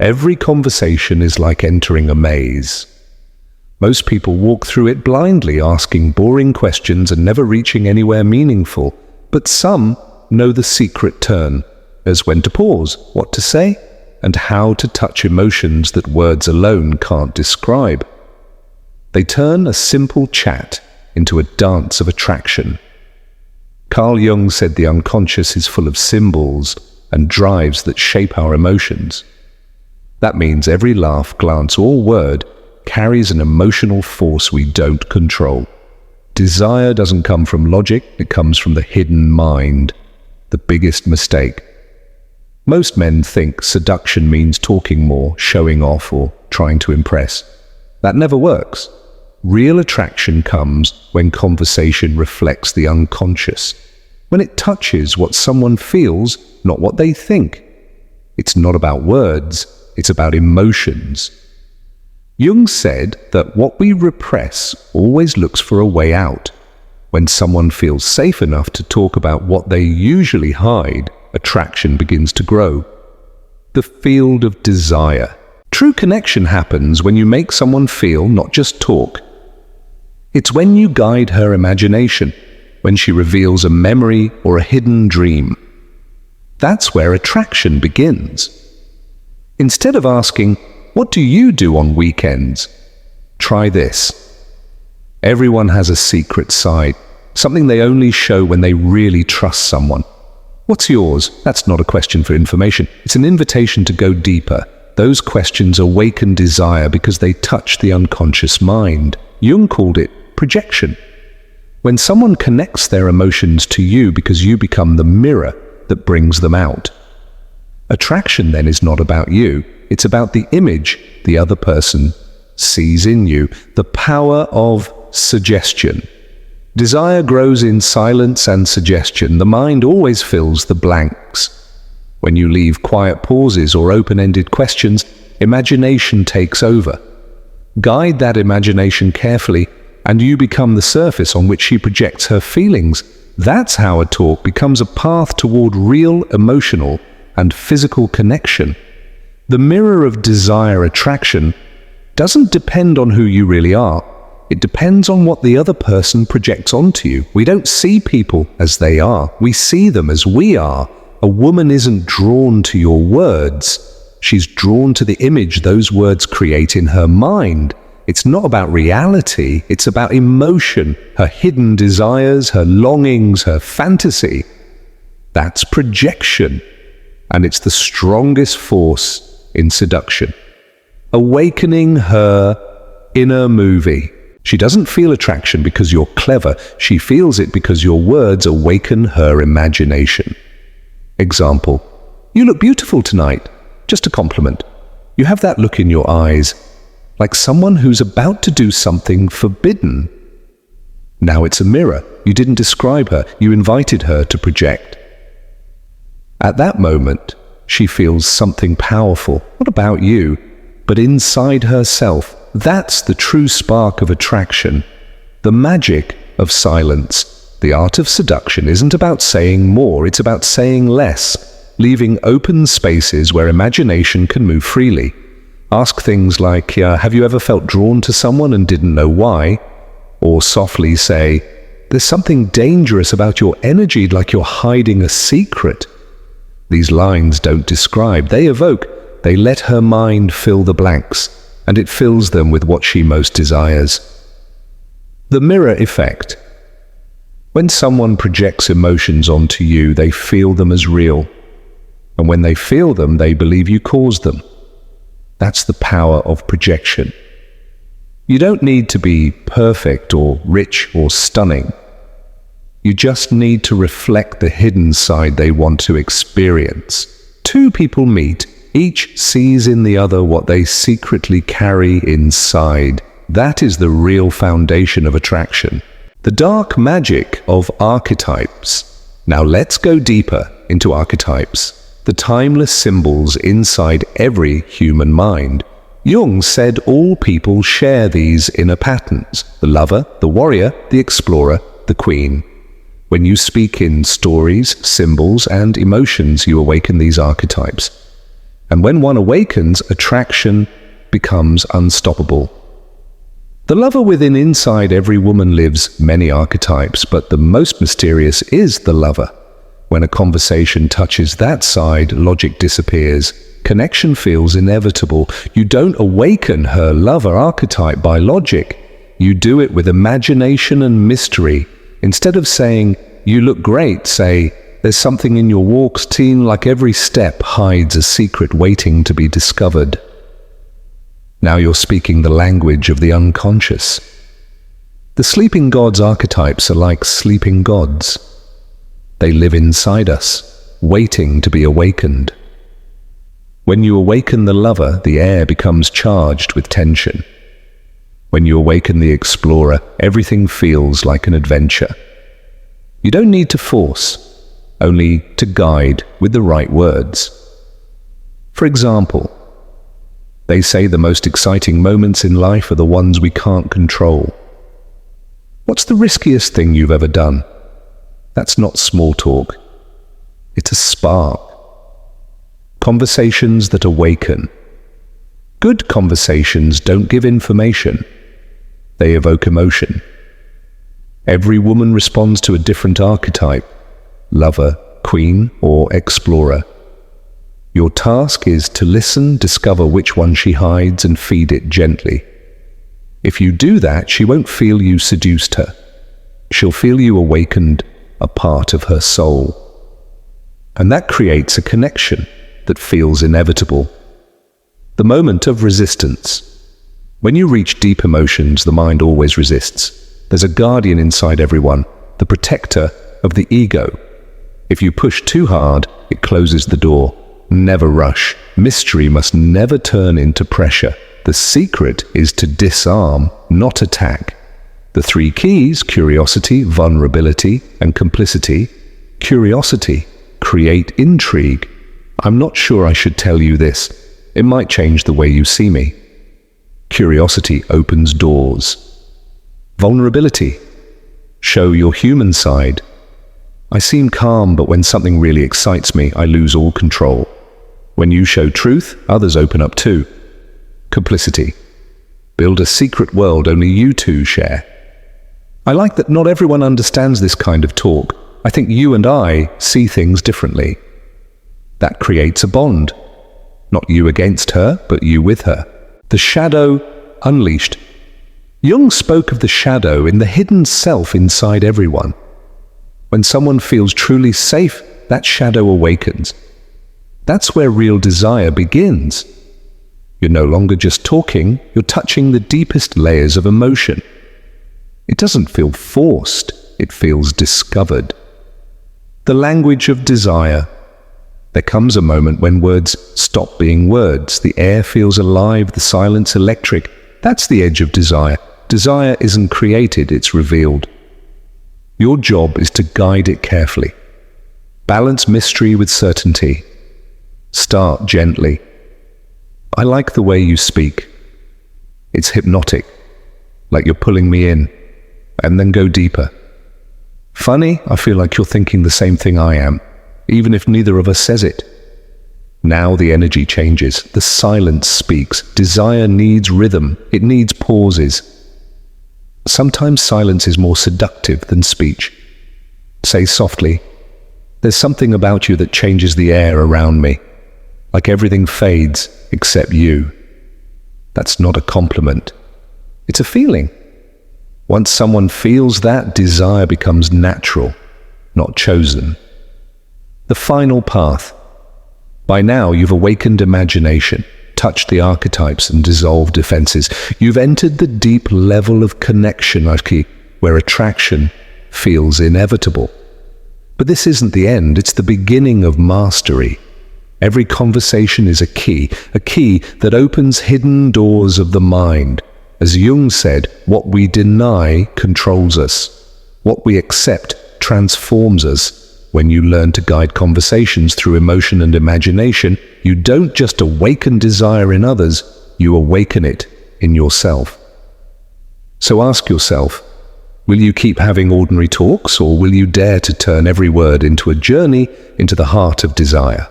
Every conversation is like entering a maze. Most people walk through it blindly, asking boring questions and never reaching anywhere meaningful. But some know the secret turn, as when to pause, what to say, and how to touch emotions that words alone can't describe. They turn a simple chat into a dance of attraction. Carl Jung said the unconscious is full of symbols and drives that shape our emotions. That means every laugh, glance, or word carries an emotional force we don't control. Desire doesn't come from logic, it comes from the hidden mind. The biggest mistake. Most men think seduction means talking more, showing off, or trying to impress. That never works. Real attraction comes when conversation reflects the unconscious, when it touches what someone feels, not what they think. It's not about words, it's about emotions. Jung said that what we repress always looks for a way out. When someone feels safe enough to talk about what they usually hide, attraction begins to grow. The field of desire. True connection happens when you make someone feel, not just talk. It's when you guide her imagination, when she reveals a memory or a hidden dream. That's where attraction begins. Instead of asking, "What do you do on weekends?" try this. Everyone has a secret side, something they only show when they really trust someone. What's yours? That's not a question for information. It's an invitation to go deeper. Those questions awaken desire because they touch the unconscious mind. Jung called it projection. When someone connects their emotions to you because you become the mirror that brings them out. Attraction then is not about you. It's about the image the other person sees in you. The power of suggestion. Desire grows in silence and suggestion. The mind always fills the blanks. When you leave quiet pauses or open-ended questions, imagination takes over. Guide that imagination carefully, and you become the surface on which she projects her feelings. That's how a talk becomes a path toward real emotional and physical connection. The mirror of desire attraction doesn't depend on who you really are. It depends on what the other person projects onto you. We don't see people as they are. We see them as we are. A woman isn't drawn to your words. She's drawn to the image those words create in her mind. It's not about reality. It's about emotion, her hidden desires, her longings, her fantasy. That's projection. And it's the strongest force in seduction. Awakening her inner movie. She doesn't feel attraction because you're clever. She feels it because your words awaken her imagination. Example: "You look beautiful tonight." Just a compliment. You have that look in your eyes, like someone who's about to do something forbidden. Now it's a mirror. You didn't describe her. You invited her to project. At that moment, she feels something powerful, not about you, but inside herself. That's the true spark of attraction, the magic of silence. The art of seduction isn't about saying more, it's about saying less, leaving open spaces where imagination can move freely. Ask things like, have you ever felt drawn to someone and didn't know why? Or softly say, there's something dangerous about your energy, like you're hiding a secret. These lines don't describe, they evoke. They let her mind fill the blanks, and it fills them with what she most desires. The mirror effect. When someone projects emotions onto you, they feel them as real. And when they feel them, they believe you caused them. That's the power of projection. You don't need to be perfect or rich or stunning. You just need to reflect the hidden side they want to experience. Two people meet. Each sees in the other what they secretly carry inside. That is the real foundation of attraction. The dark magic of archetypes. Now let's go deeper into archetypes, the timeless symbols inside every human mind. Jung said all people share these inner patterns: the lover, the warrior, the explorer, the queen. When you speak in stories, symbols, and emotions, you awaken these archetypes. And when one awakens, attraction becomes unstoppable. The lover within inside every woman lives many archetypes, but the most mysterious is the lover. When a conversation touches that side, logic disappears. Connection feels inevitable. You don't awaken her lover archetype by logic. You do it with imagination and mystery. Instead of saying, "You look great," say, "There's something in your walks, teen, like every step hides a secret waiting to be discovered." Now you're speaking the language of the unconscious. The sleeping gods archetypes are like sleeping gods. They live inside us, waiting to be awakened. When you awaken the lover, the air becomes charged with tension. When you awaken the explorer, everything feels like an adventure. You don't need to force, only to guide with the right words. For example, they say the most exciting moments in life are the ones we can't control. What's the riskiest thing you've ever done? That's not small talk. It's a spark. Conversations that awaken. Good conversations don't give information. They evoke emotion. Every woman responds to a different archetype: lover, queen, or explorer. Your task is to listen, discover which one she hides, and feed it gently. If you do that, she won't feel you seduced her. She'll feel you awakened a part of her soul. And that creates a connection that feels inevitable. The moment of resistance. When you reach deep emotions, the mind always resists. There's a guardian inside everyone, the protector of the ego. If you push too hard, it closes the door. Never rush. Mystery must never turn into pressure. The secret is to disarm, not attack. The three keys: curiosity, vulnerability, and complicity. Curiosity, create intrigue. I'm not sure I should tell you this. It might change the way you see me. Curiosity opens doors. Vulnerability, show your human side. I seem calm, but when something really excites me, I lose all control. When you show truth, others open up too. Complicity, build a secret world only you two share. I like that not everyone understands this kind of talk. I think you and I see things differently. That creates a bond. Not you against her, but you with her. The shadow unleashed. Jung spoke of the shadow in the hidden self inside everyone. When someone feels truly safe, that shadow awakens. That's where real desire begins. You're no longer just talking, you're touching the deepest layers of emotion. It doesn't feel forced, it feels discovered. The language of desire. There comes a moment when words stop being words. The air feels alive, the silence electric. That's the edge of desire. Desire isn't created, it's revealed. Your job is to guide it carefully. Balance mystery with certainty. Start gently. I like the way you speak. It's hypnotic, like you're pulling me in, and then go deeper. Funny, I feel like you're thinking the same thing I am, even if neither of us says it. Now the energy changes, the silence speaks. Desire needs rhythm, it needs pauses. Sometimes silence is more seductive than speech. Say softly, "There's something about you that changes the air around me. Like everything fades except you." That's not a compliment. It's a feeling. Once someone feels that, desire becomes natural, not chosen. The final path. By now, you've awakened imagination, touched the archetypes, and dissolved defenses. You've entered the deep level of connection, where attraction feels inevitable. But this isn't the end, it's the beginning of mastery. Every conversation is a key that opens hidden doors of the mind. As Jung said, what we deny controls us. What we accept transforms us. When you learn to guide conversations through emotion and imagination, you don't just awaken desire in others, you awaken it in yourself. So ask yourself, will you keep having ordinary talks, or will you dare to turn every word into a journey into the heart of desire?